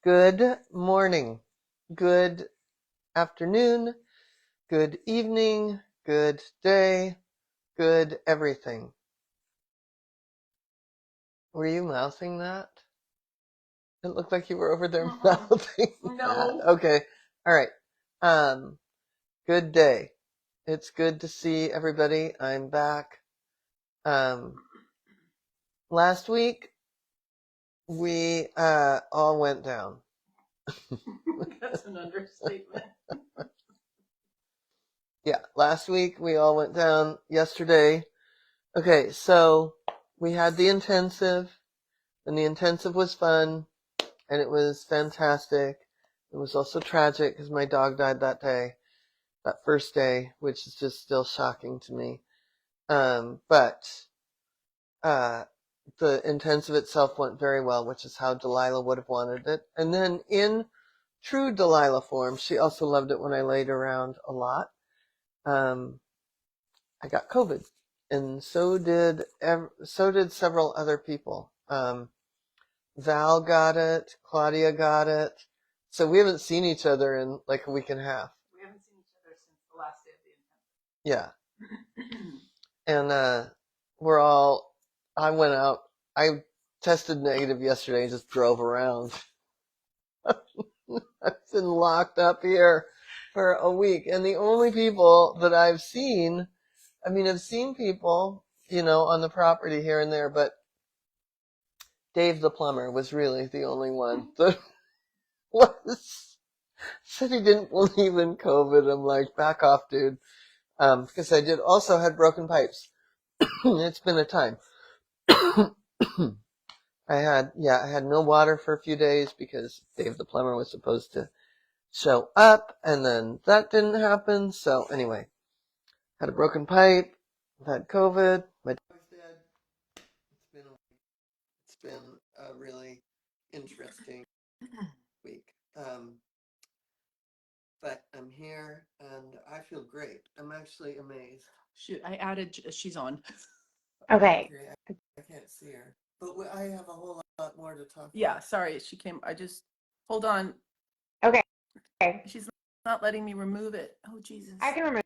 Good morning, good afternoon, good evening, good day, good everything. Were you mouthing that? It looked like you were over there mouthing that. No. Okay, all right. Um, Good day. It's good to see everybody. I'm back. Um, Last week we all went down. That's an understatement. Yeah, last week we all went down. Yesterday. Okay, so we had the intensive, and the intensive was fun, and it was fantastic. It was also tragic because my dog died that day, that first day, which is just still shocking to me. But the intensive itself went very well, which is how Delilah would have wanted it. And then in true Delilah form, she also loved it when I laid around a lot. I got COVID, and so did several other people. Val got it, Claudia got it. So we haven't seen each other in like a week and a half. We haven't seen each other since the last day Yeah. of the intensive. And I went out, I tested negative yesterday and just drove around. I've been locked up here for a week. And the only people that I've seen, I've seen people, on the property here and there, but Dave the plumber was really the only one that said he didn't believe in COVID. I'm like, back off, dude. Because I also had broken pipes. It's been a time. I had no water for a few days because Dave the plumber was supposed to show up, and then that didn't happen. So anyway, had a broken pipe, had COVID, my dog's dead. It's been a really interesting week. But I'm here and I feel great. I'm actually amazed. Shoot, I added, she's on. Okay. I can't see her, but I have a whole lot more to talk Yeah, about. sorry, hold on. Okay. She's not letting me remove it. Oh, Jesus. I can remove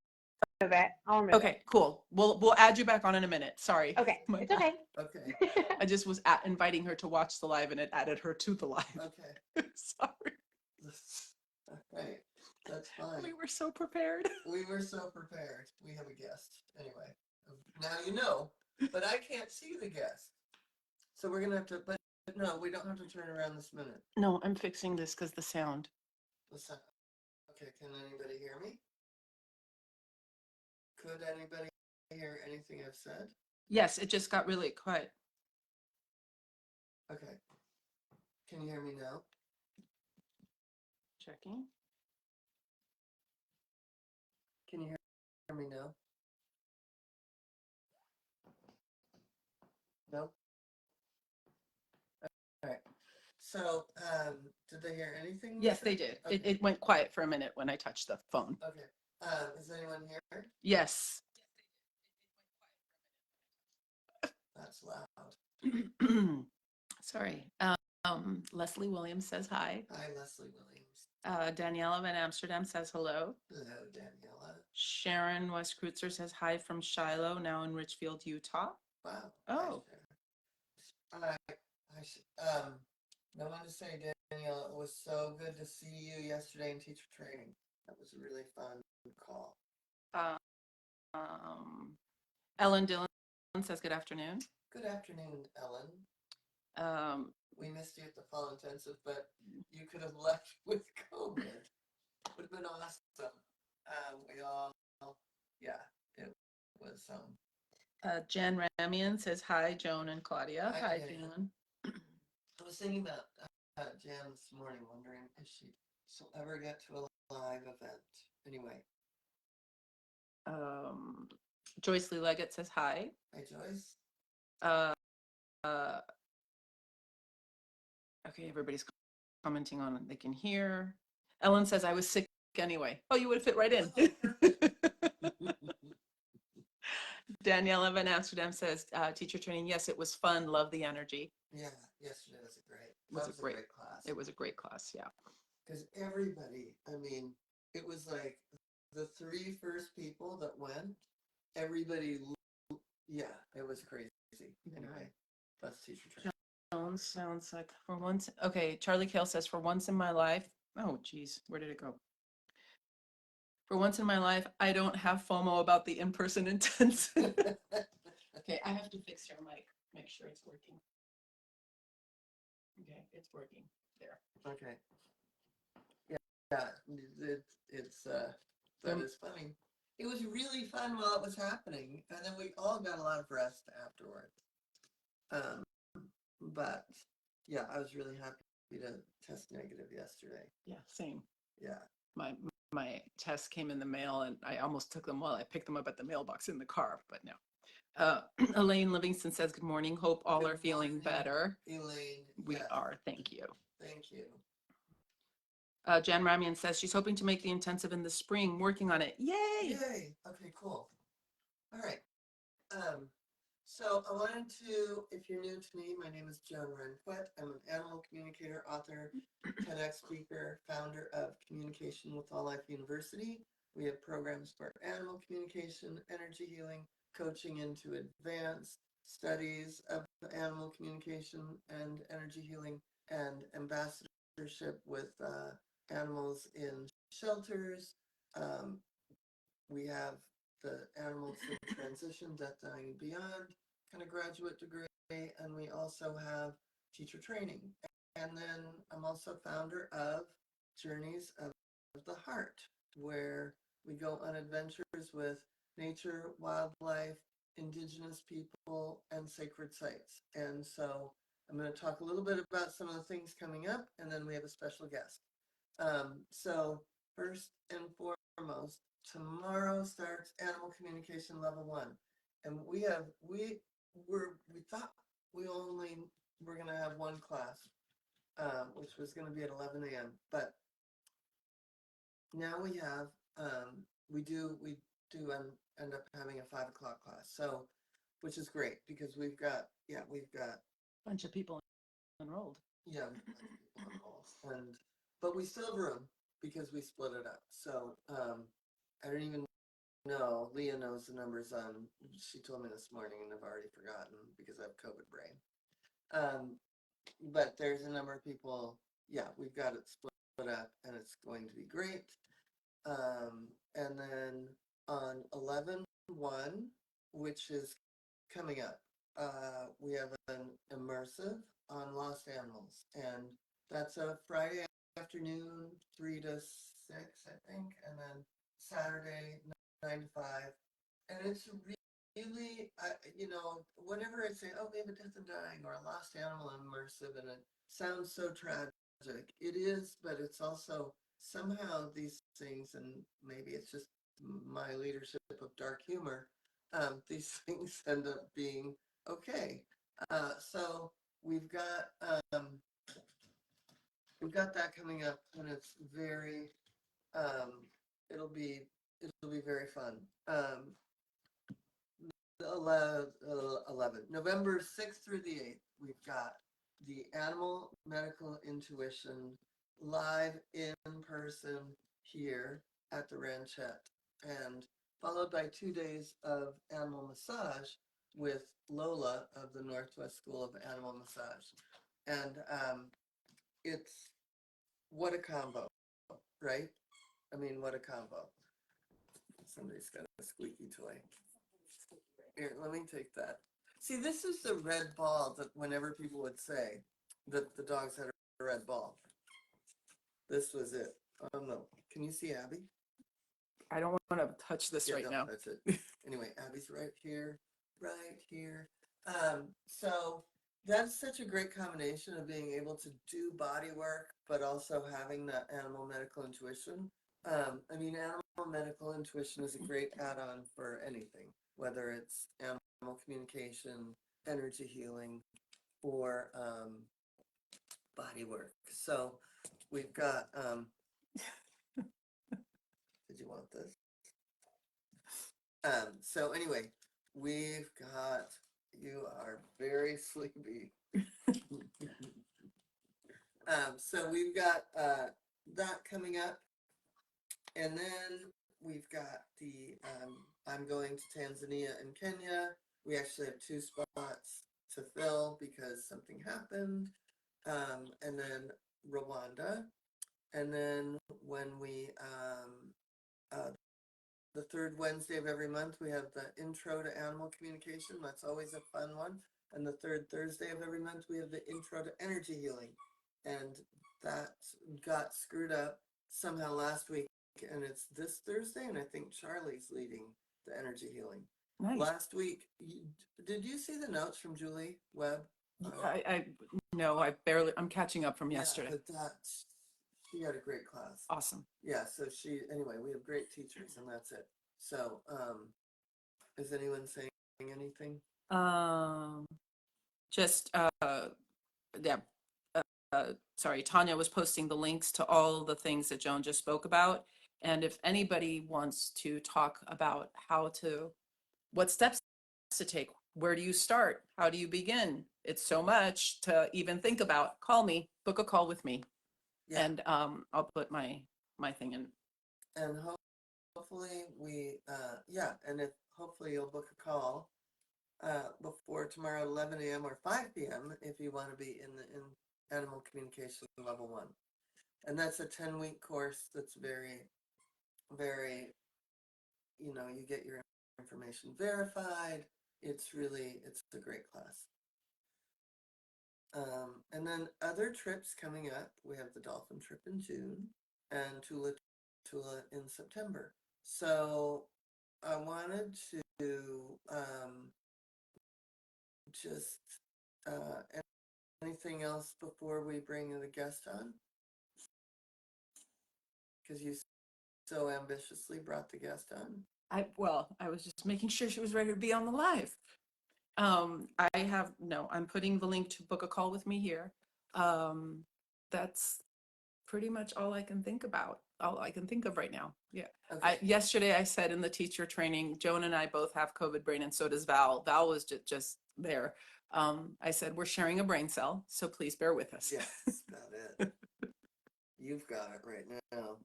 it. I'll remove it. Okay, cool. We'll add you back on in a minute. Sorry. Okay. It's okay. Okay. I just was inviting her to watch the live and it added her to the live. Okay. Sorry. Right. That's fine. We were so prepared. We were so prepared. We have a guest. Anyway, now you know, but I can't see the guest. So we're going to have to, but no, we don't have to turn around this minute. No, I'm fixing this because the sound. Okay, can anybody hear me? Could anybody hear anything I've said? Yes, it just got really quiet. Okay. Can you hear me now? Checking. Can you hear me now? No? All right. So, did they hear anything? Yes, they did. Okay. It went quiet for a minute when I touched the phone. Okay. Is anyone here? Yes. That's loud. Sorry. Leslie Williams says hi. Hi, Leslie Williams. Daniela Van Amsterdam says hello. Hello, Daniela. Sharon West Kreutzer says hi from Shiloh, now in Richfield, Utah. Wow. Oh. I wanted to say, Danielle, it was so good to see you yesterday in teacher training. That was a really fun call. Ellen Dillon says good afternoon. Good afternoon, Ellen. We missed you at the fall intensive, but you could have left with COVID. Would have been awesome. It was. Jan Ramian says hi, Joan and Claudia. Hi, Jan. I was thinking about Jan this morning, wondering if she'll ever get to a live event. Anyway. Joyce Lee Leggett says hi. Hi, Joyce. Okay, everybody's commenting on it. They can hear. Ellen says I was sick anyway. Oh, you would have fit right in. Daniela Van Amsterdam says, teacher training, yes, it was fun. Love the energy. Yeah, yesterday was Was a great- great class. It was a great class. Yeah. Because everybody, I mean, it was like the three first people that went, everybody, yeah, it was crazy. Anyway, that's teacher training. Jones sounds like for once. Okay. Charlie Kale says, for once in my life. Oh, geez. Where did it go? For once in my life, I don't have FOMO about the in-person intensive. Okay, I have to fix your mic. Make sure it's working. Okay, it's working. There. Okay. Yeah, it's that is funny. It was really fun while it was happening, and then we all got a lot of rest afterwards. But yeah, I was really happy to test negative yesterday. Yeah, same. Yeah. My test came in the mail, and I almost took them. Well, I picked them up at the mailbox in the car, but no. Elaine Livingston says, good morning. Hope all Good are feeling morning, better. Elaine. We yes, are. Thank you. Thank you. Jan Ramian says she's hoping to make the intensive in the spring, working on it. Yay! Yay. Okay, cool. All right. So I wanted to, if you're new to me, my name is Joan Ranquet. I'm an animal communicator, author, TEDx speaker, founder of Communication with All Life University. We have programs for animal communication, energy healing, coaching into advanced studies of animal communication and energy healing, and ambassadorship with animals in shelters. We have the Animals in Transition, Death, Dying, and Beyond kind of graduate degree, and we also have teacher training. And then I'm also founder of Journeys of the Heart, where we go on adventures with nature, wildlife, indigenous people, and sacred sites. And so I'm going to talk a little bit about some of the things coming up, and then we have a special guest. So first and foremost, tomorrow starts Animal Communication Level 1. And we thought we only were going to have one class, which was going to be at 11 a.m. But now we have, we do end up having a 5 o'clock class. So, which is great because we've got A bunch of people enrolled. yeah, but we still have room because we split it up. So I don't even know. Leah knows the numbers on. She told me this morning, and I've already forgotten because I have COVID brain. But there's a number of people. Yeah, we've got it split up, and it's going to be great. And then on 11/1, which is coming up, we have an immersive on lost animals, and that's a Friday afternoon, 3 to 6, I think, and then Saturday, 9 to 5. And it's really, whenever I say, oh, we have a death and dying or a lost animal immersive, and it sounds so tragic. It is, but it's also somehow these things, and maybe it's just my leadership of dark humor, these things end up being okay. So we've got that coming up, and it's very it'll be very fun. 11 November 6th through the 8th, we've got the Animal Medical Intuition live in person here at the Ranquet, and followed by 2 days of animal massage with Lola of the Northwest School of Animal Massage. And it's what a combo, right? I mean, what a combo. Somebody's got a squeaky toy. Here, let me take that. See, this is the red ball that whenever people would say that the dogs had a red ball, this was it. Oh no, can you see Abby? I don't want to touch this right now. That's it. Anyway, Abby's right here, right here. So that's such a great combination of being able to do body work, but also having that animal medical intuition. I mean, animal medical intuition is a great add-on for anything, whether it's animal communication, energy healing, or body work. So we've got, did you want this? So anyway, we've got, you are very sleepy. So we've got that coming up. And then we've got the, I'm going to Tanzania and Kenya. We actually have 2 spots to fill because something happened. And then Rwanda. And then when we, the 3rd Wednesday of every month, we have the Intro to Animal Communication. That's always a fun one. And the 3rd Thursday of every month, we have the Intro to Energy Healing. And that got screwed up somehow last week. And it's this Thursday, and I think Charlie's leading the energy healing. Nice. Last week, did you see the notes from Julie Webb? No, I'm catching up from yesterday. Yeah, but she had a great class. Awesome. Yeah, so anyway, we have great teachers, and that's it. So, is anyone saying anything? Just, yeah. Sorry, Tanya was posting the links to all the things that Joan just spoke about. And if anybody wants to talk about what steps to take, where do you start? How do you begin? It's so much to even think about. Call me, book a call with me. Yeah. And I'll put my thing in. And hopefully hopefully you'll book a call before tomorrow at 11 a.m. or 5 p.m. if you want to be in Animal Communication Level 1. And that's a 10-week course that's very, very, you get your information verified. It's a great class. And then other trips coming up, we have the dolphin trip in June and Tula in September. So I wanted to just anything else before we bring the guest on? Because you so ambitiously brought the guest on. I was just making sure she was ready to be on the live. I'm putting the link to book a call with me here. That's pretty much all I can think about. All I can think of right now. Yeah. Okay. Yesterday I said in the teacher training, Joan and I both have COVID brain, and so does Val. Val was just there. I said, we're sharing a brain cell, so please bear with us. Yes, got it. You've got it right now.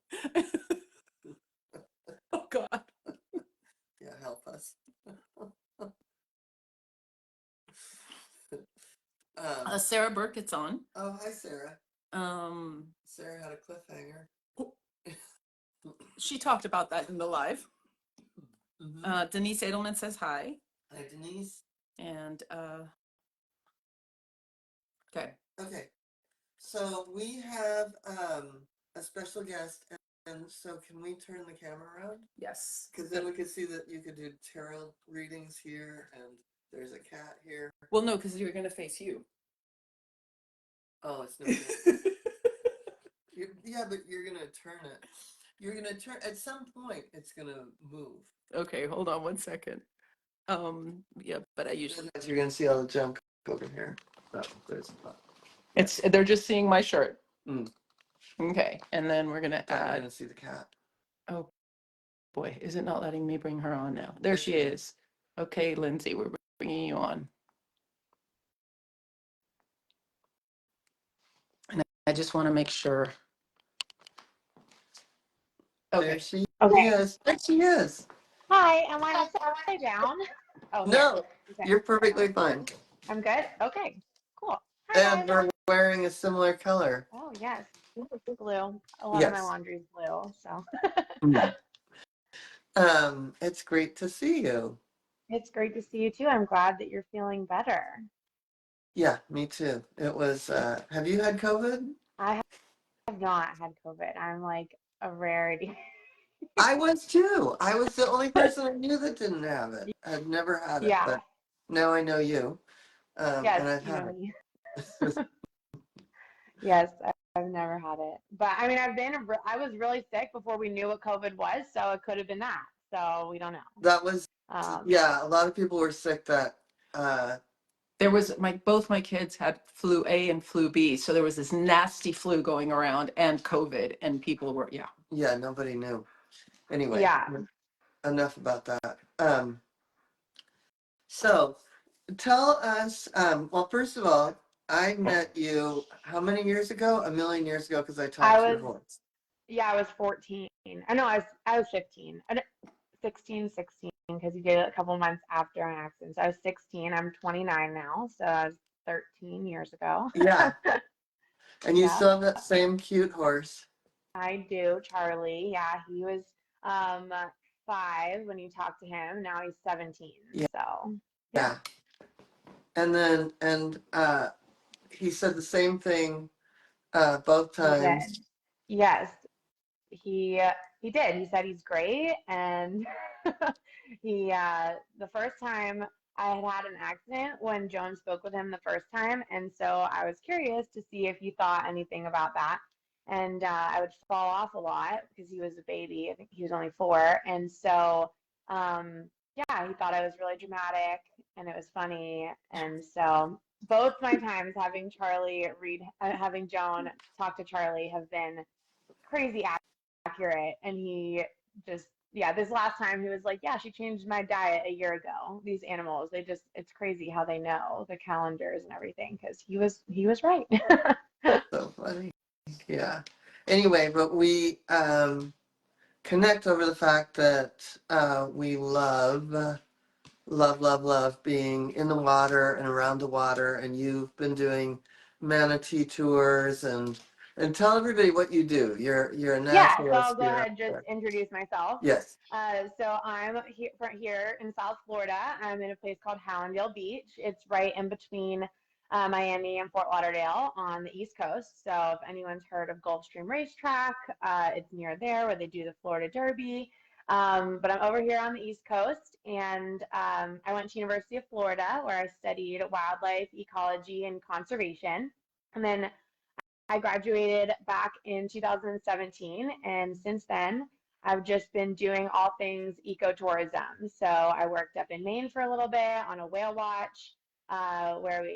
Oh, God. Yeah, help us. Sarah Burkett's on. Oh, hi, Sarah. Sarah had a cliffhanger. She talked about that in the live. Mm-hmm. Denise Edelman says hi. Hi, Denise. And okay. So we have a special guest, and so can we turn the camera around? Yes. Because then we could see that you could do tarot readings here, and there's a cat here. Well, no, because you're going to face you. Oh, it's no good. Yeah, but you're going to turn it. You're going to turn, at some point, it's going to move. Okay, hold on one second. Yeah, but I usually... You're going to see all the junk over here. Oh, there's they're just seeing my shirt. Mm. Okay, and then we're going to add... You're going to see the cat. Oh, boy, is it not letting me bring her on now? There she is. Okay, Lindsay, we're bringing you on. And I just want to make sure... Okay. There she Okay. is. There she is. Hi, am I upside down? Oh, no, okay. You're perfectly fine. I'm good? Okay, cool. Hi, and we're wearing a similar color. Oh, yes. Blue. A lot of my laundry is blue, so. It's great to see you. It's great to see you, too. I'm glad that you're feeling better. Yeah, me too. It was, have you had COVID? I have not had COVID. I'm like a rarity. I was too. I was the only person I knew that didn't have it. I've never had it, but now I know you. Yes, and I've had it. Yes, I've never had it. But I mean, I was really sick before we knew what COVID was, so it could have been that. So we don't know. That was, a lot of people were sick that, there was both my kids had flu A and flu B. So there was this nasty flu going around and COVID, and people were, Yeah, nobody knew. Anyway, enough about that. So tell us, well, first of all, I met you how many years ago? A million years ago, because I I talked to your was, horse. yeah, I was 14. I know I was 15. 16, because you did it a couple months after my accident. So I was 16. I'm 29 now, so I was 13 years ago. Yeah. And you Yeah, still have that same cute horse. I do. Charlie, yeah, he was um 5 when you talked to him. Now he's 17. Yeah. So yeah, Yeah. And then, he said the same thing, both he times. did. Yes, he he did. He said he's great, and the first time I had an accident when Joan spoke with him the first time, and so I was curious to see if he thought anything about that. And I would fall off a lot because he was a baby. I think he was only 4, and so yeah, he thought I was really dramatic, and it was funny, and so both my times having Joan talk to Charlie have been crazy accurate. And he just, yeah, this last time he was like, yeah, she changed my diet a year ago. These animals, it's crazy how they know the calendars and everything, because he was right. So funny. Yeah. Anyway, but we connect over the fact that we love being in the water and around the water, and you've been doing manatee tours and tell everybody what you do. You're a Yeah, so I'll naturalist. go ahead and just introduce myself. Yes. So I'm here in South Florida. I'm in a place called Hallandale Beach. It's right in between Miami and Fort Lauderdale on the East Coast. So if anyone's heard of Gulfstream Racetrack, it's near there where they do the Florida Derby. But I'm over here on the East Coast, and I went to University of Florida where I studied wildlife ecology and conservation. And then I graduated back in 2017, and since then, I've just been doing all things ecotourism. So I worked up in Maine for a little bit on a whale watch, where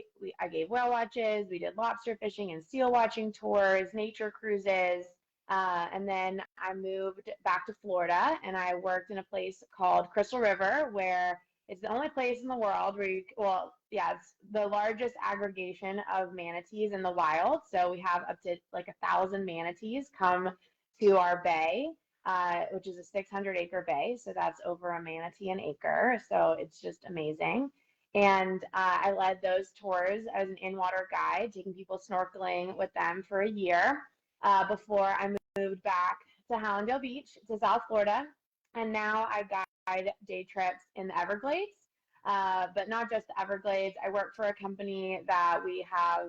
I gave whale watches. We did lobster fishing and seal watching tours, nature cruises, and then I moved back to Florida, and I worked in a place called Crystal River, where it's the only place in the world where well, yeah, it's the largest aggregation of manatees in the wild. So we have up to like 1,000 manatees come to our bay, which is a 600-acre bay. So that's over a manatee an acre. So it's just amazing. And I led those tours as an in-water guide, taking people snorkeling with them for a year before I moved back to Hallandale Beach to South Florida. And now I guide day trips in the Everglades, but not just the Everglades. I work for a company that we have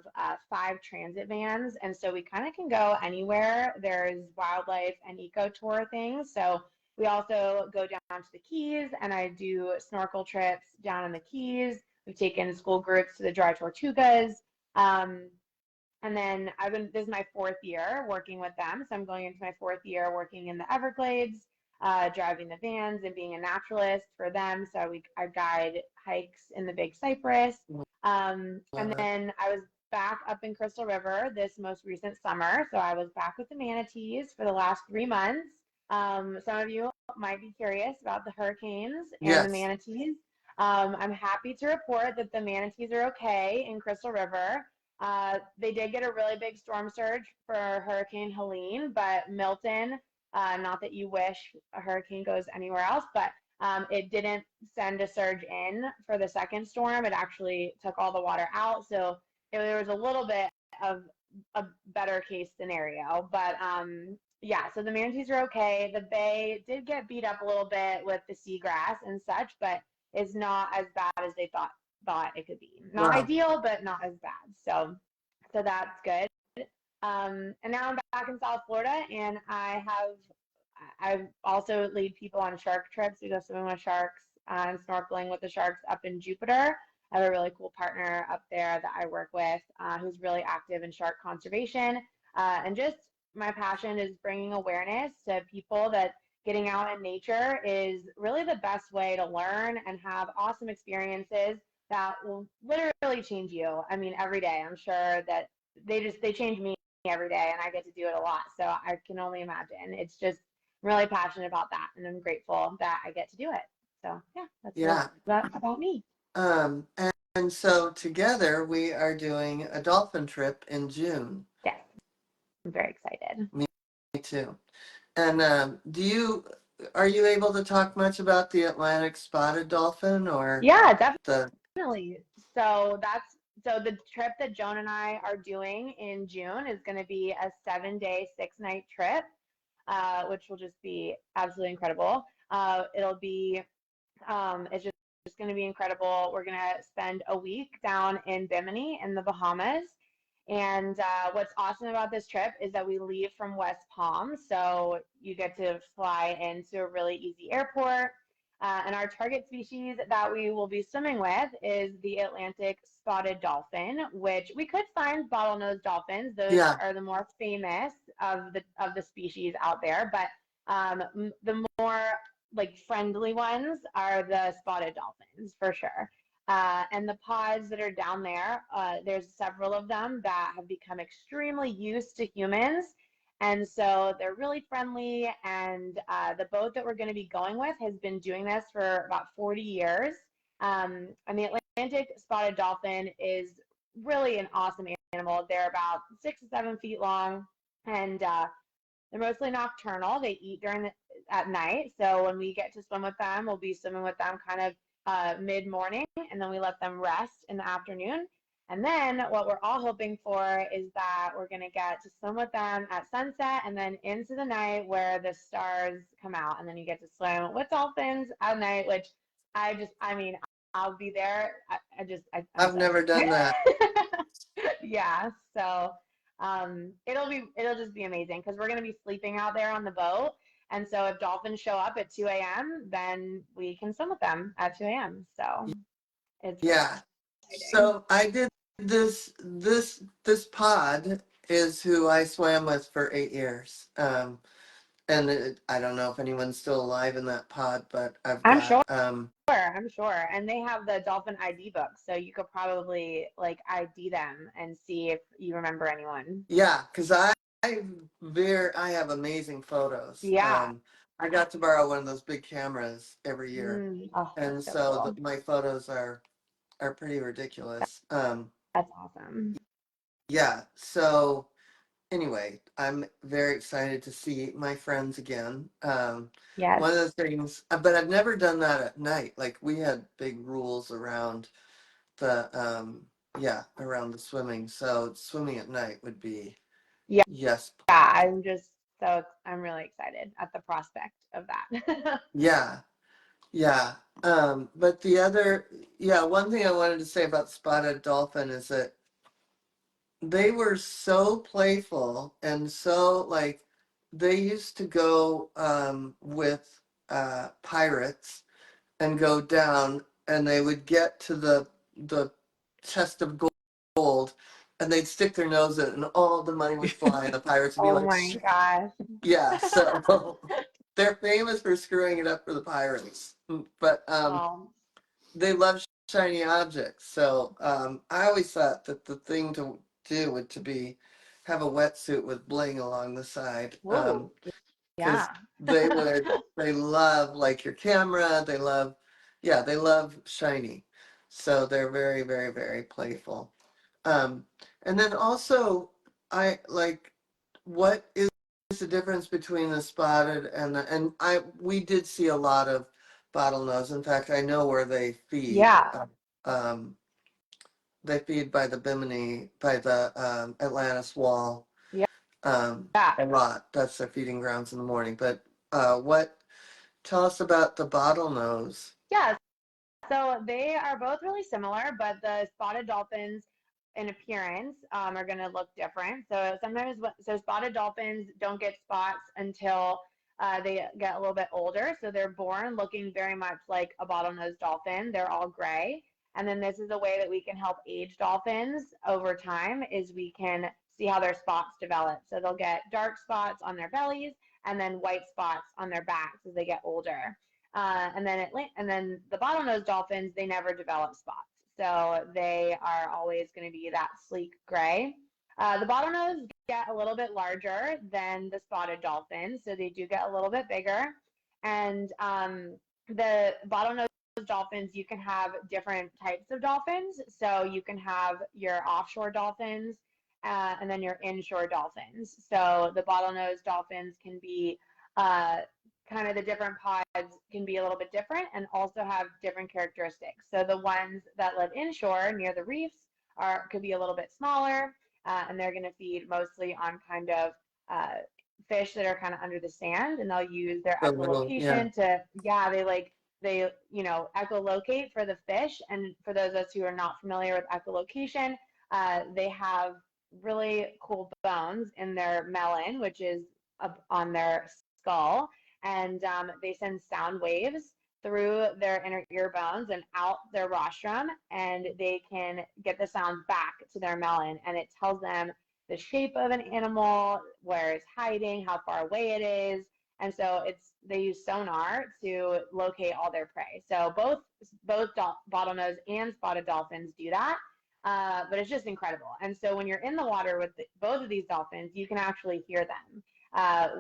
5 transit vans, and so we kind of can go anywhere. There's wildlife and eco tour things. So we also go down to the Keys, and I do snorkel trips down in the Keys. We've taken school groups to the dry tortugas. And then this is my 4th year working with them. So I'm going into my 4th year working in the Everglades, driving the vans and being a naturalist for them. So I guide hikes in the Big Cypress. And then I was back up in Crystal River this most recent summer. So I was back with the manatees for the last 3 months. Some of you might be curious about the hurricanes and the Yes. manatees. I'm happy to report that the manatees are okay in Crystal River. They did get a really big storm surge for Hurricane Helene, but Milton, not that you wish a hurricane goes anywhere else, but it didn't send a surge in for the second storm. It actually took all the water out. So there was a little bit of a better case scenario. But yeah, so the manatees are okay. The bay did get beat up a little bit with the seagrass and such, but it's not as bad as they thought it could be. Not Wow. ideal, but not as bad. So that's good. And now I'm back in South Florida, and I also lead people on shark trips. We go swimming with sharks and snorkeling with the sharks up in Jupiter. I have a really cool partner up there that I work with, who's really active in shark conservation. And just my passion is bringing awareness to people that getting out in nature is really the best way to learn and have awesome experiences that will literally change you. I mean, every day. I'm sure that they change me every day, and I get to do it a lot. So I can only imagine. It's just I'm really passionate about that, and I'm grateful that I get to do it. So yeah, that's Yeah. about me. And so together we are doing a dolphin trip in June. Yes, I'm very excited. Me too. And are you able to talk much about the Atlantic spotted dolphin or Yeah, the, definitely. So the trip that Joan and I are doing in June is going to be a 7-day, 6-night trip, which will just be absolutely incredible. It's just going to be incredible. We're going to spend a week down in Bimini in the Bahamas. And what's awesome about this trip is that we leave from West Palm. So you get to fly into a really easy airport. And our target species that we will be swimming with is the Atlantic spotted dolphin, which we could find bottlenose dolphins. Those yeah, are the more famous of the species out there. But the more like friendly ones are the spotted dolphins for sure. And the pods that are down there, there's several of them that have become extremely used to humans. And so they're really friendly. And the boat that we're going to be going with has been doing this for about 40 years. And the Atlantic spotted dolphin is really an awesome animal. They're about 6 to 7 feet long, and they're mostly nocturnal. They eat at night. So when we get to swim with them, we'll be swimming with them kind of mid-morning, and then we let them rest in the afternoon. And then what we're all hoping for is that we're going to get to swim with them at sunset and then into the night where the stars come out. And then you get to swim with dolphins at night, which I mean, I'll be there. I'm I've so never done that. yeah. So it'll just be amazing because we're going to be sleeping out there on the boat. And so if dolphins show up at 2 a.m., then we can swim with them at 2 a.m. So it's really Yeah. exciting. So I did this pod is who I swam with for 8 years. I don't know if anyone's still alive in that pod, but I've I'm got sure. I'm sure. And they have the dolphin ID book. So you could probably like ID them and see if you remember anyone. yeah, because I have amazing photos. Yeah. I got to borrow one of those big cameras every year, Oh, and that's so so cool. my photos are pretty ridiculous. That's awesome. Yeah. So anyway, I'm very excited to see my friends again. Yes. One of the things, but I've never done that at night. Like we had big rules around the around the swimming. So swimming at night would be Yeah. yes. Yeah. I'm really excited at the prospect of that. Yeah. Yeah. But one thing I wanted to say about spotted dolphin is that they were so playful and so like they used to go with pirates and go down and they would get to the chest of gold and they'd stick their nose in it and all the money would fly and the pirates would be Oh like my shit. gosh. Yeah, so they're famous for screwing it up for the pirates, but Oh, they love shiny objects. So I always thought that the thing to do would to be have a wetsuit with bling along the side. whoa. Yeah. Because they love like your camera. They love shiny. So they're very, very, very playful. And then also I like what is the difference between the spotted and we did see a lot of bottlenose. In fact, I know where they feed. Yeah. Um, they feed by the Bimini, by the Atlantis Wall, Yeah. Yeah. a lot. That's their feeding grounds in the morning. But tell us about the bottlenose. Yeah. So they are both really similar, but the spotted dolphins in appearance are going to look different. So spotted dolphins don't get spots until they get a little bit older. So they're born looking very much like a bottlenose dolphin. They're all gray. And then this is a way that we can help age dolphins over time is we can see how their spots develop. So they'll get dark spots on their bellies and then white spots on their backs as they get older. And then the bottlenose dolphins, they never develop spots. So they are always going to be that sleek gray. The bottlenose get a little bit larger than the spotted dolphins, so they do get a little bit bigger. And the bottlenose dolphins, you can have different types of dolphins. So you can have your offshore dolphins and then your inshore dolphins. So the bottlenose dolphins can be kind of the different pods can be a little bit different and also have different characteristics. So the ones that live inshore near the reefs could be a little bit smaller, and they're going to feed mostly on kind of fish that are kind of under the sand, and they'll use their echolocation they echolocate for the fish. And for those of us who are not familiar with echolocation, they have really cool bones in their melon, which is up on their skull, and they send sound waves through their inner ear bones and out their rostrum, and they can get the sound back to their melon, and it tells them the shape of an animal, where it's hiding, how far away it is. And so they use sonar to locate all their prey. So both bottlenose and spotted dolphins do that, but it's just incredible. And so when you're in the water with both of these dolphins, you can actually hear them,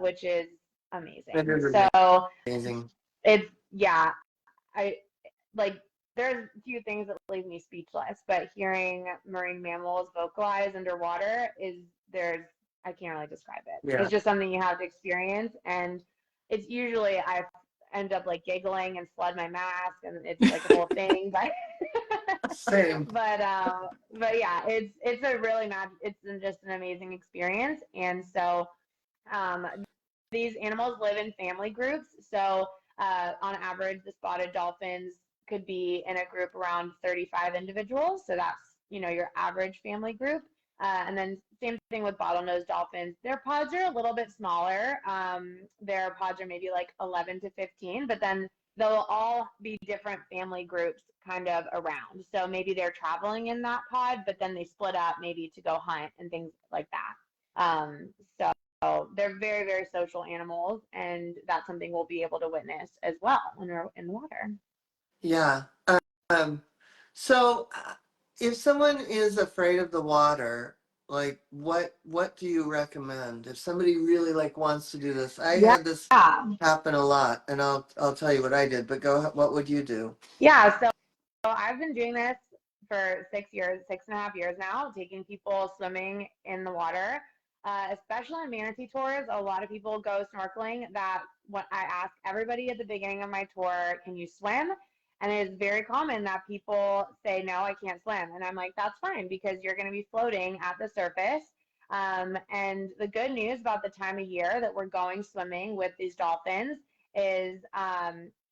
which is amazing. So amazing. I like. There's a few things that leave me speechless, but hearing marine mammals vocalize underwater I can't really describe it. Yeah. It's just something you have to experience, and it's usually I end up like giggling and flood my mask, and it's like a whole thing. But Same. but yeah, it's a really it's just an amazing experience. And so these animals live in family groups. So on average, the spotted dolphins could be in a group around 35 individuals. So that's, your average family group. And then same thing with bottlenose dolphins. Their pods are a little bit smaller. Their pods are maybe like 11 to 15, but then they'll all be different family groups kind of around. So maybe they're traveling in that pod, but then they split up maybe to go hunt and things like that. So they're very, very social animals, and that's something we'll be able to witness as well when we're in the water. Yeah. So if someone is afraid of the water, like what do you recommend? If somebody really wants to do this, I had this happen a lot, and I'll tell you what I did, but what would you do? Yeah, so I've been doing this for 6.5 years now, taking people swimming in the water, especially on manatee tours. A lot of people go snorkeling. What I ask everybody at the beginning of my tour, can you swim? And it is very common that people say, no, I can't swim. And I'm like, that's fine, because you're going to be floating at the surface. And the good news about the time of year that we're going swimming with these dolphins is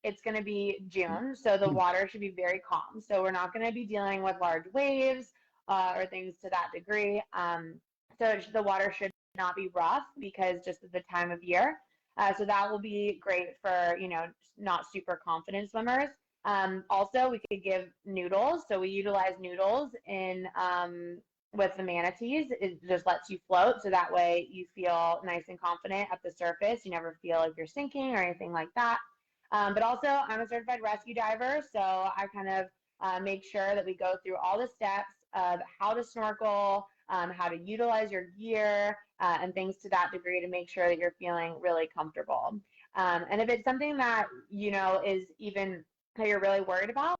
it's going to be June, so the water should be very calm. So we're not going to be dealing with large waves or things to that degree. So the water should not be rough, because just at the time of year. So that will be great for, not super confident swimmers. Also, we could give noodles. So we utilize noodles with the manatees. It just lets you float, so that way you feel nice and confident at the surface. You never feel like you're sinking or anything like that. But also, I'm a certified rescue diver, so I kind of make sure that we go through all the steps of how to snorkel, how to utilize your gear, and things to that degree to make sure that you're feeling really comfortable. And if it's something that, is even that you're really worried about,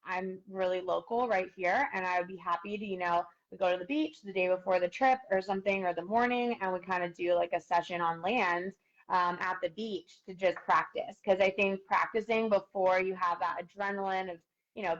I'm really local right here, and I would be happy to, we go to the beach the day before the trip or something, or the morning, and we kind of do like a session on land at the beach to just practice. Because I think practicing before you have that adrenaline of,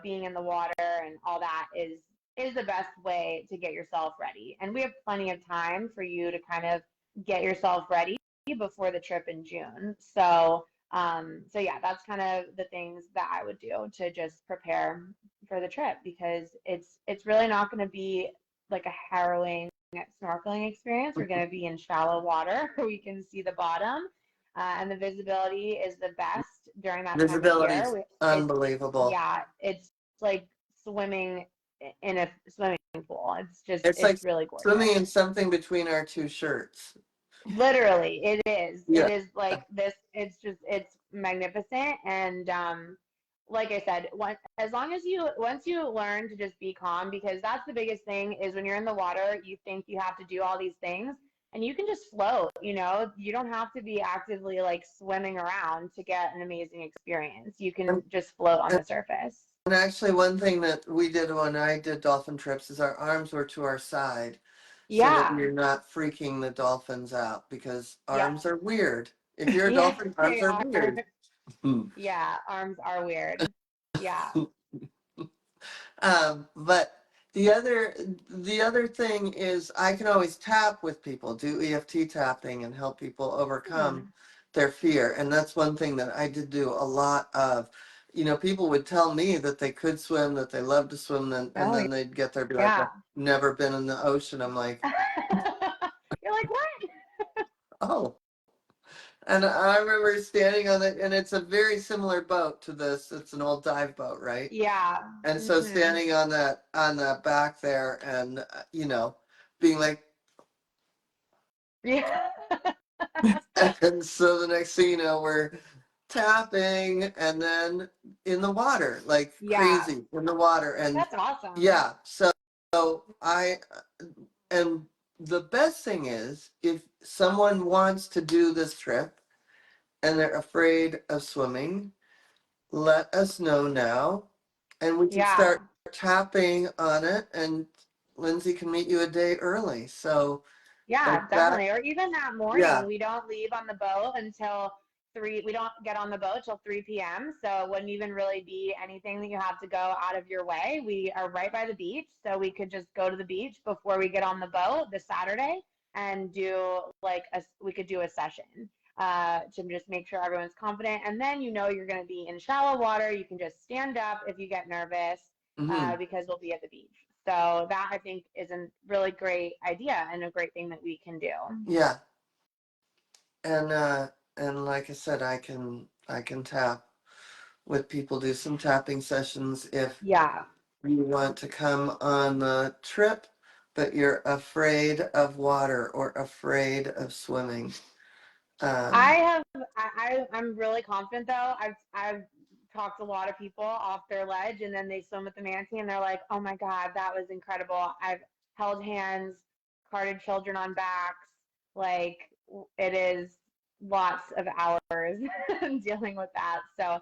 being in the water and all that is the best way to get yourself ready. And we have plenty of time for you to kind of get yourself ready before the trip in June. So yeah, that's kind of the things that I would do to just prepare for the trip, because it's really not going to be like a harrowing snorkeling experience. We're going to be in shallow water where we can see the bottom, and the visibility is the best during that time of year. Unbelievable. It's like swimming in a swimming pool. It's like really gorgeous. Swimming in something between our two shirts. Literally, it is. Yeah. It is like this. It's magnificent. And like I said, once you learn to just be calm, because that's the biggest thing, is when you're in the water, you think you have to do all these things. and you can just float, you know, you don't have to be actively like swimming around to get an amazing experience. You can just float on the surface. And actually, one thing that we did when I did dolphin trips is our arms were to our side so that Yeah. you're not freaking the dolphins out, because Yep. arms are weird. If you're a Yeah, dolphin, arms they are are. weird. Yeah, arms are weird. Yeah. But the other thing is I can always tap with people, do EFT tapping and help people overcome Hmm. their fear. And that's one thing that I did do a lot of. People would tell me that they could swim, that they love to swim, and Oh, then they'd get there and be like, yeah. I've never been in the ocean. I'm like, You're like, what? oh. And I remember standing on it, and it's a very similar boat to this. It's an old dive boat, right? Yeah. And so Hmm. standing on that back there, and being like, Yeah. and so the next thing you know, we're tapping, and then in the water, like Yeah. crazy in the water. And That's awesome. yeah, so I and the best thing is, if someone wants to do this trip and they're afraid of swimming, let us know now, and we can Yeah. start tapping on it, and Lindsay can meet you a day early. So Yeah, like that, definitely. Or even that morning, yeah. we don't leave on the boat until 3. We don't get on the boat till 3 p.m. So it wouldn't even really be anything that you have to go out of your way. We are right by the beach, so we could just go to the beach before we get on the boat this Saturday and do like we could do a session to just make sure everyone's confident. And then you know you're going to be in shallow water. You can just stand up if you get nervous Hmm. because we'll be at the beach. So that I think is a really great idea and a great thing that we can do. Yeah. And like I said, I can tap with people, do some tapping sessions if Yeah. you want to come on the trip, but you're afraid of water or afraid of swimming. I Um, have I'm really confident though. I've talked to a lot of people off their ledge and then they swim with the manatee and they're like, "Oh my God, that was incredible." I've held hands, carted children on backs. Like it is lots of hours dealing with that. So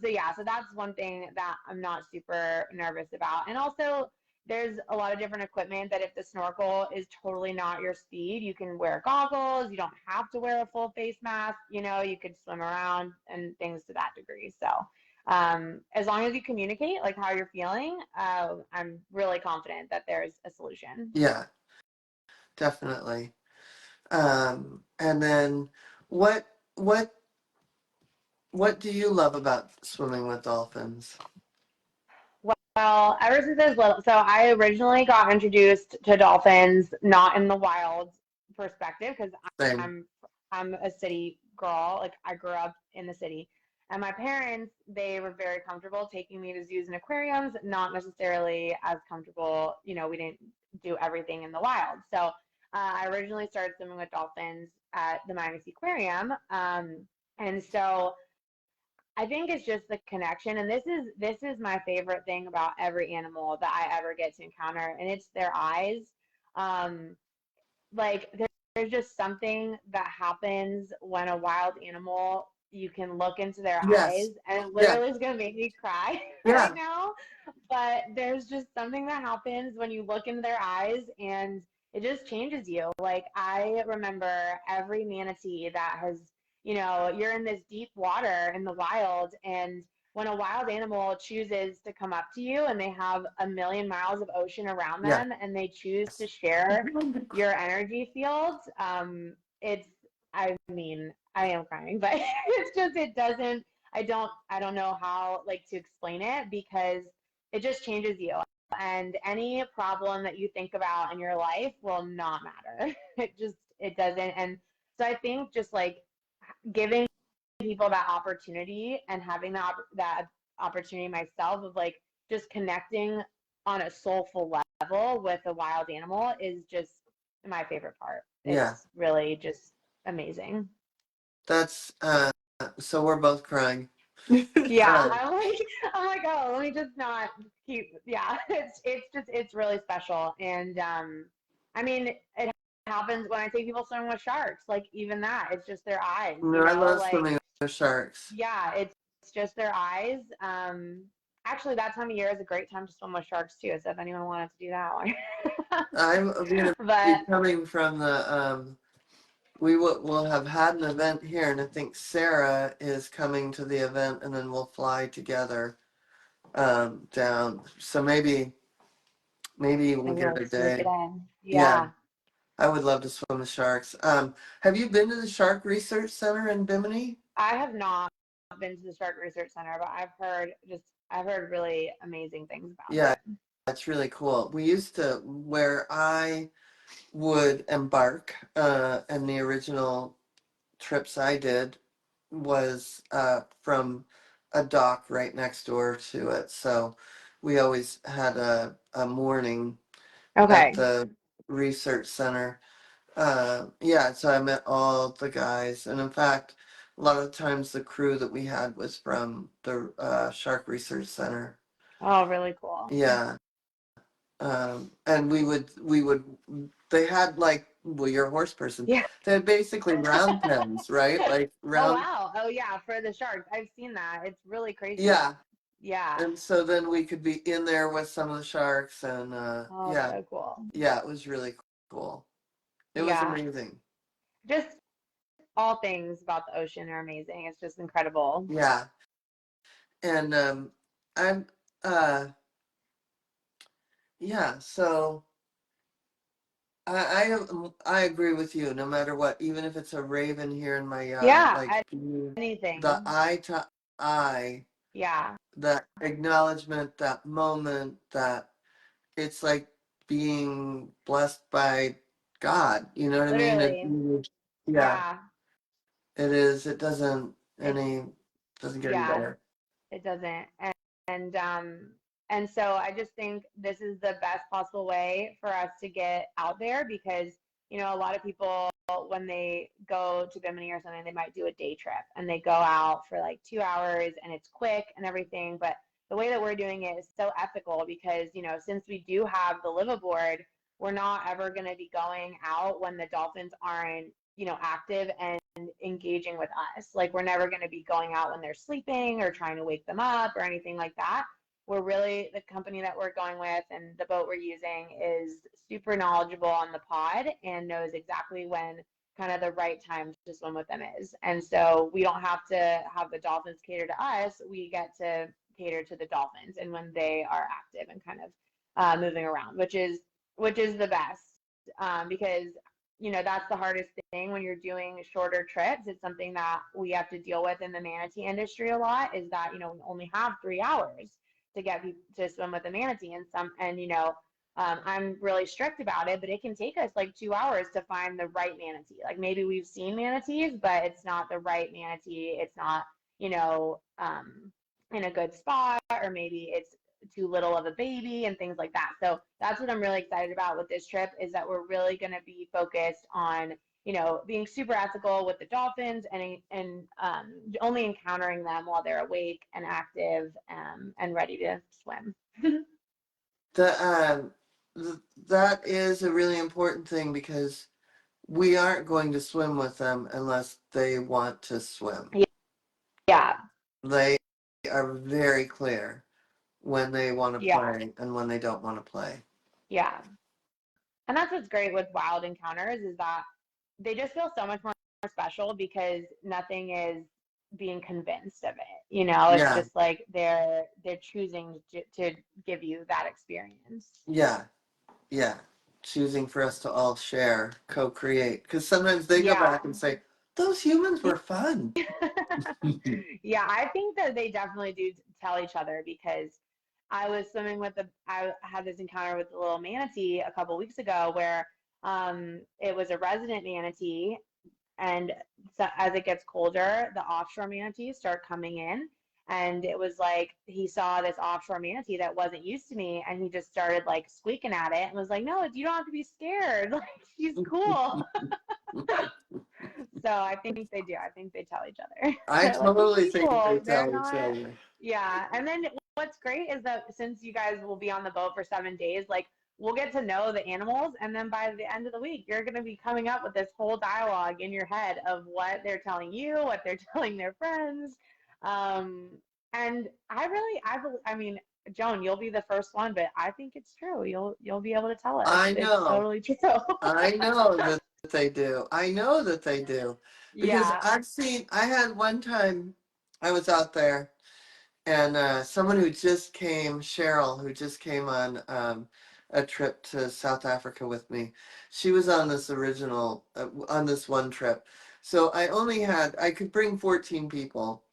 yeah, so that's one thing that I'm not super nervous about. And also there's a lot of different equipment that if the snorkel is totally not your speed, you can wear goggles. You don't have to wear a full face mask. You know, you could swim around and things to that degree. So, as long as you communicate like how you're feeling, I'm really confident that there's a solution. yeah, definitely. And then what what what do you love about swimming with dolphins? Well, ever since I was little, so I originally got introduced to dolphins not in the wild perspective because Same. I'm I'm a city girl. Like I grew up in the city, and my parents they were very comfortable taking me to zoos and aquariums, not necessarily as comfortable. You know, we didn't do everything in the wild. So I originally started swimming with dolphins at the Miami Aquarium, and so I think it's just the connection, and this is my favorite thing about every animal that I ever get to encounter, and it's their eyes. Um, like there's just something that happens when a wild animal you can look into their eyes, Yes. and it Yeah. literally is gonna make me cry right Yeah. now. But there's just something that happens when you look into their eyes, and it just changes you. Like I remember every manatee that has you're in this deep water in the wild, and when a wild animal chooses to come up to you and they have a million miles of ocean around Yes. them and they choose to share your energy field, it's, I mean, I am crying, but it's just, it doesn't, I don't know how, like, to explain it because it just changes you. And any problem that you think about in your life will not matter. It doesn't. And so I think just like giving people that opportunity and having that opportunity myself of like just connecting on a soulful level with a wild animal is just my favorite part. Yeah. It's really just amazing. That's so we're both crying. Yeah, Um, I'm like, oh, let me just not keep. Yeah, it's just it's really special, and I mean, it happens when I take people swimming with sharks. Like even that, it's just their eyes, No, you I know, love like swimming with sharks. yeah, it's just their eyes. Actually, that time of year is a great time to swim with sharks too. So if anyone wanted to do that one, I'm going to be but coming from the we'll have had an event here, and I think Sarah is coming to the event, and then we'll fly together down. So maybe we'll maybe get we'll a sneak it day. in. Yeah, Yeah, I would love to swim with sharks. Have you been to the Shark Research Center in Bimini? I have not been to the Shark Research Center, but I've heard really amazing things about Yeah, it. that's really cool. We used to, where I would embark, and the original trips I did was from a dock right next door to it. So we always had a morning at Okay. the research center. Yeah, so I met all the guys. And in fact, a lot of times the crew that we had was from the Shark Research Center. Oh, really cool. Yeah. And they had like, well, you're a horse person. Yeah. They had basically round pens, right? Like Oh round, wow. Oh yeah, for the sharks. I've seen that. It's really crazy. yeah. Yeah. And so then we could be in there with some of the sharks, and Oh, yeah, so cool. yeah, it was really cool. It was Yeah. amazing. Just all things about the ocean are amazing. It's just incredible. Yeah. And I'm uh yeah, so I agree with you. No matter what, even if it's a raven here in my yard, Yeah, like the anything. eye to eye, Yeah, that acknowledgement, that moment, that it's like being blessed by God. You know what I mean? literally. Yeah, Yeah. it is. It It's doesn't get any yeah, better. it doesn't. And and so I just think this is the best possible way for us to get out there because, you know, a lot of people when they go to Bimini or something, they might do a day trip and they go out for like 2 hours and it's quick and everything. But the way that we're doing it is so ethical because, you know, since we do have the live aboard, we're not ever going to be going out when the dolphins aren't, you know, active and engaging with us. Like we're never going to be going out when they're sleeping or trying to wake them up or anything like that. We're really the company that we're going with and the boat we're using is super knowledgeable on the pod and knows exactly when kind of the right time to swim with them is. And so we don't have to have the dolphins cater to us. We get to cater to the dolphins and when they are active and kind of moving around, which is the best because you know that's the hardest thing when you're doing shorter trips. It's something that we have to deal with in the manatee industry a lot is that you know we only have 3 hours to get people to swim with a manatee and you know I'm really strict about it, but it can take us like 2 hours to find the right manatee. Like maybe we've seen manatees, but it's not the right manatee. It's not, you know, in a good spot, or maybe it's too little of a baby and things like that. So that's what I'm really excited about with this trip is that we're really going to be focused on, you know, being super ethical with the dolphins and only encountering them while they're awake and active and ready to swim. The that is a really important thing because we aren't going to swim with them unless they want to swim. Yeah, They are very clear when they want to yeah, play and when they don't want to play. yeah. And that's what's great with wild encounters is that they just feel so much more special because nothing is being convinced of it. You know, it's Yeah, just like they're choosing to give you that experience. yeah, yeah. Choosing for us to all share, co-create. Because sometimes they go Yeah. back and say, those humans were fun. Yeah, I think that they definitely do tell each other because I had this encounter with the little manatee a couple weeks ago where it was a resident manatee and so as it gets colder, the offshore manatees start coming in. And it was like he saw this offshore manatee that wasn't used to me, and he just started like squeaking at it and was like, "No, you don't have to be scared. Like she's cool." So I think they do. I think they tell each other. I They're like, "Be totally think they cool." They're tell each not. other. Yeah. And then what's great is that since you guys will be on the boat for 7 days, like we'll get to know the animals, and then by the end of the week, you're going to be coming up with this whole dialogue in your head of what they're telling you, what they're telling their friends. Um, and I mean, Joan, you'll be the first one, but I think it's true. You'll be able to tell us. I It's know. totally true. I know that they do. I know that they do. Because Yeah. I had one time I was out there and someone who just came, Cheryl, who just came on a trip to South Africa with me, she was on this on this one trip. So I could bring 14 people,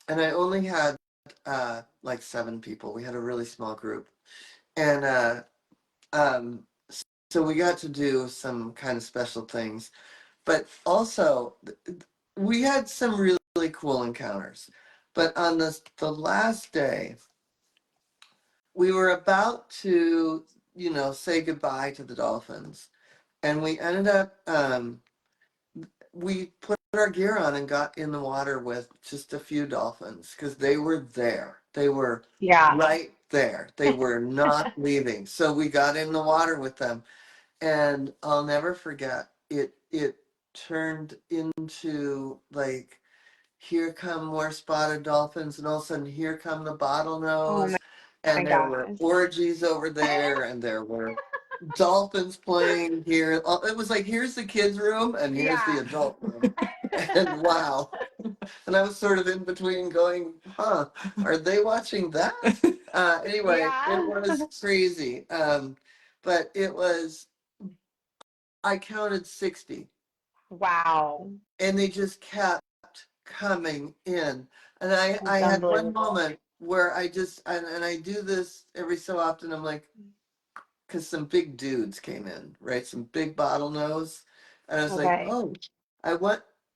and I only had like 7 people. We had a really small group. And um, so we got to do some kind of special things. But also, we had some really, really cool encounters. But on the last day, we were about to, say goodbye to the dolphins. And we ended up, we put our gear on and got in the water with just a few dolphins because they were there. They were Yeah. right there. They were not leaving. So we got in the water with them. And I'll never forget, it turned into like, here come more spotted dolphins, and all of a sudden here come the Oh bottlenose, my and there were gosh. orgies over there, and there were dolphins playing here. It was like, here's the kids' room, and here's the Yeah. adult room. And wow. And I was sort of in between going, are they watching that? Anyway, it Yeah. was crazy. But I counted 60, Wow. and they just kept coming in. And I It's had one unbelievable. moment where and I do this every so often. I'm like, because some big dudes came in, right? Some big bottlenose. And I was like, Okay. oh,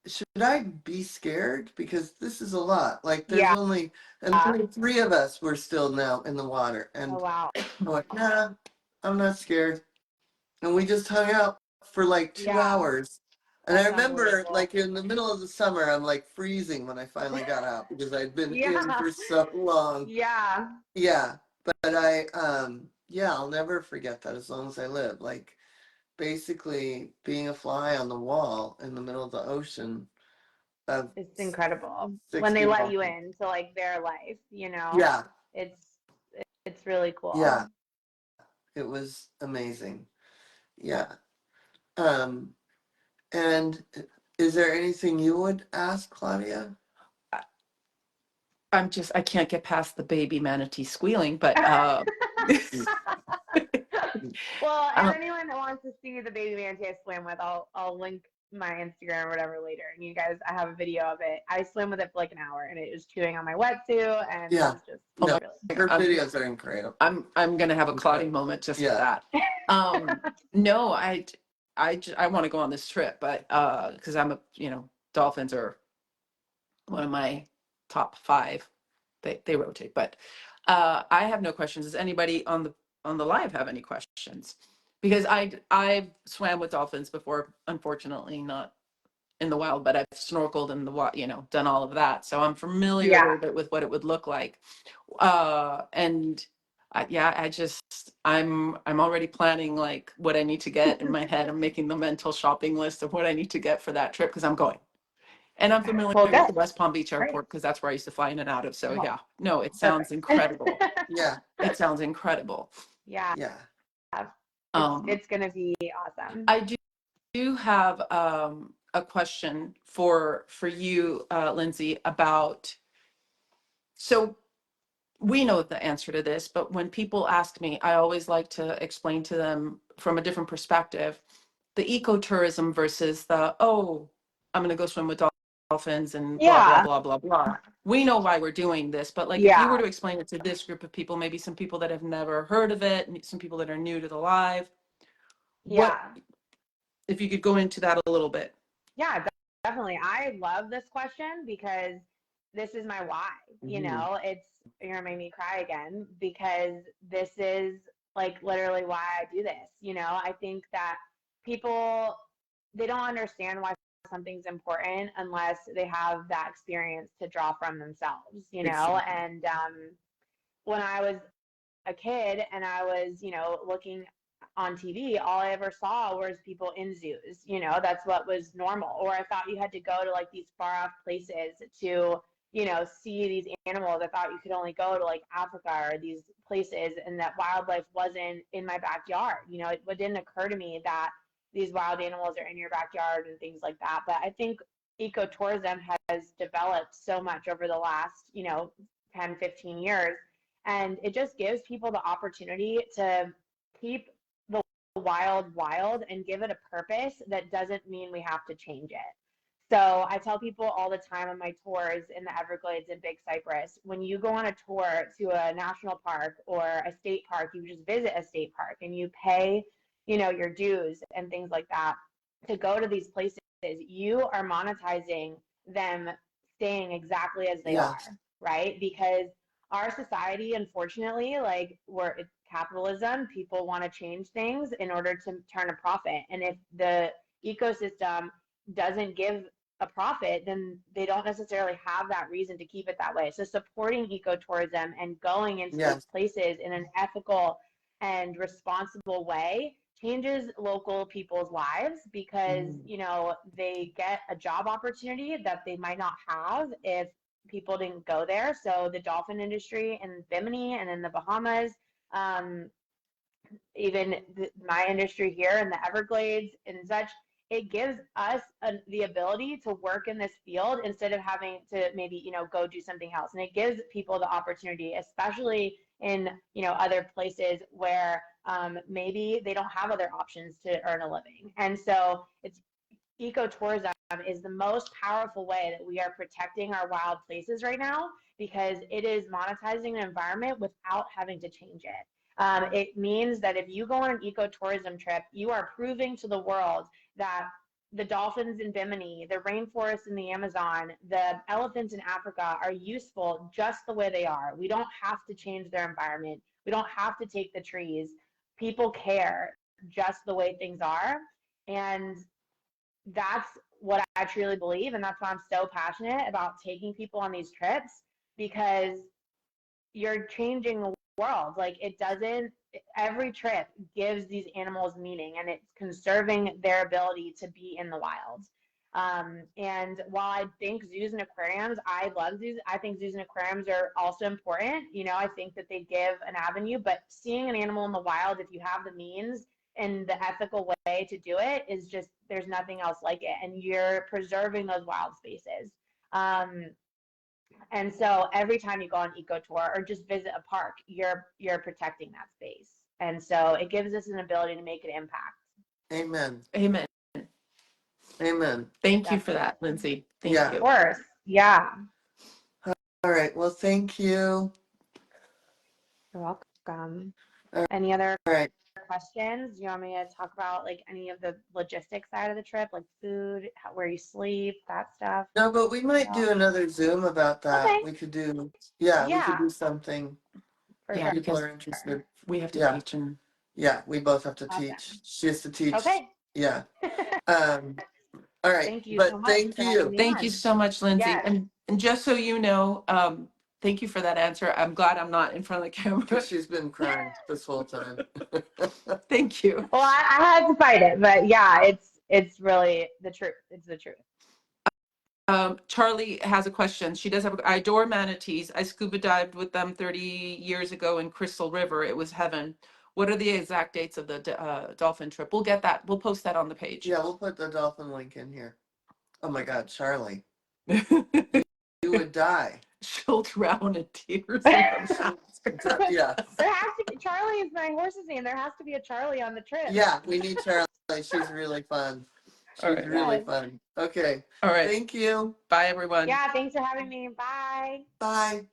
should I be scared? Because this is a lot. Like, Yeah. and only 3 of us were still now in the water. Oh, And wow. I'm like, nah, I'm not scared. And we just hung out for like 2 Yeah. hours. And I That's remember, unbelievable. like, in the middle of the summer, I'm like freezing when I finally got out because I'd been in Yeah. for so long. Yeah. Yeah. But yeah, I'll never forget that as long as I live. Like, basically being a fly on the wall in the middle of the ocean of It's incredible when they 60 let you dolphins. into like their life, you know? Yeah. It's it's really cool. Yeah. It was amazing. Yeah. Um, and is there anything you would ask, Claudia? I can't get past the baby manatee squealing, but Well, and um, anyone that wants to see the baby manatee I swam with, I'll link my Instagram or whatever later. And you guys, I have a video of it. I swam with it for like an hour, and it was chewing on my wetsuit, and it Yeah. was just oh No, my, really her I'm videos are incredible. I'm gonna have a clotting Incredible. moment just for Yeah. that. No, I want to go on this trip, but because dolphins are one of my top 5. They rotate, but I have no questions. Does anybody on the live have any questions? Because I've swam with dolphins before, unfortunately not in the wild, but I've snorkeled in the water, done all of that. So I'm familiar a Yeah. little bit with what it would look like. And yeah, I'm already planning like what I need to get in my head. I'm making the mental shopping list of what I need to get for that trip because I'm going. And I'm familiar Well, with good. the West Palm Beach Great. airport because that's where I used to fly in and out of. So Well, yeah, no, it sounds perfect. incredible. Yeah. It sounds incredible. Yeah. Yeah. It's gonna be awesome. I do have a question for you, Lindsay, about, so we know the answer to this, but when people ask me, I always like to explain to them from a different perspective, the ecotourism versus I'm going to go swim with dolphins and blah, blah, Yeah. blah, blah, blah. We know why we're doing this, but like if you were Yeah. to explain it to this group of people, maybe some people that have never heard of it, and some people that are new to the live, what, Yeah. if you could go into that a little bit? Yeah, definitely. I love this question because this is my why. You Mhm. know, you're gonna make me cry again because this is like literally why I do this. You know, I think that people they don't understand why something's important unless they have that experience to draw from themselves, you know? Exactly. And when I was a kid and I was, looking on TV, all I ever saw was people in zoos. You know, that's what was normal. Or I thought you had to go to like these far off places to, you know, see these animals. I thought you could only go to like Africa or these places, and that wildlife wasn't in my backyard. You know, it didn't occur to me that these wild animals are in your backyard and things like that. But I think ecotourism has developed so much over the last, you know, 10, 15 years. And it just gives people the opportunity to keep the wild wild and give it a purpose that doesn't mean we have to change it. So I tell people all the time on my tours in the Everglades and Big Cypress, when you go on a tour to a national park or a state park, you just visit a state park and you pay, you know, your dues and things like that to go to these places, you are monetizing them staying exactly as they Yes. are, right? Because our society, unfortunately, like it's capitalism, people want to change things in order to turn a profit. And if the ecosystem doesn't give a profit, then they don't necessarily have that reason to keep it that way. So supporting ecotourism and going into Yes. those places in an ethical and responsible way changes local people's lives because, you know, they get a job opportunity that they might not have if people didn't go there. So the dolphin industry in Bimini and in the Bahamas, even my industry here in the Everglades and such, it gives us the ability to work in this field instead of having to maybe, you know, go do something else. And it gives people the opportunity, especially in, you know, other places where maybe they don't have other options to earn a living. And so it's ecotourism is the most powerful way that we are protecting our wild places right now because it is monetizing an environment without having to change it. It means that if you go on an ecotourism trip, you are proving to the world that the dolphins in Bimini, the rainforests in the Amazon, the elephants in Africa are useful just the way they are. We don't have to change their environment. We don't have to take the trees. People care just the way things are. And that's what I truly believe. And that's why I'm so passionate about taking people on these trips because you're changing the world. Like it doesn't, every trip gives these animals meaning and it's conserving their ability to be in the wild. And while I think zoos and aquariums, I love zoos. I think zoos and aquariums are also important. You know, I think that they give an avenue, but seeing an animal in the wild, if you have the means and the ethical way to do it, is just, there's nothing else like it. And you're preserving those wild spaces. And so every time you go on eco tour or just visit a park, you're protecting that space. And so it gives us an ability to make an impact. Amen. Amen. Amen. Thank you for that, Lindsay. Thank Yeah. you. Of course. Yeah. All right. Well, thank you. You're welcome. All Any other right. questions? You want me to talk about like any of the logistics side of the trip, like food, where you sleep, that stuff? No, but we might do another Zoom about that. Okay. We could do, yeah, we could Yeah, do something for Yeah, sure. if people because are interested. we have to Yeah. teach and Yeah, we both have to Awesome. teach. She has to teach. Okay. Yeah. All right. Thank you so But much thank for having you. me thank you on. so much, Lindsay. Yes. And just so you know, thank you for that answer. I'm glad I'm not in front of the camera. She's been crying this whole time. Thank you. Well, I had to fight it, but yeah, it's really the truth. It's the truth. Charlie has a question. She does have. I adore manatees. I scuba dived with them 30 years ago in Crystal River. It was heaven. What are the exact dates of the dolphin trip? We'll get that. We'll post that on the page. Yeah, we'll put the dolphin link in here. Oh my God, Charlie. You would die. She'll drown in tears. Yeah. There has to be, Charlie is my horse's name. There has to be a Charlie on the trip. Yeah, we need Charlie. She's really fun. She's All right. really Yes. fun. Okay. All right. Thank you. Bye, everyone. Yeah, thanks for having me. Bye. Bye.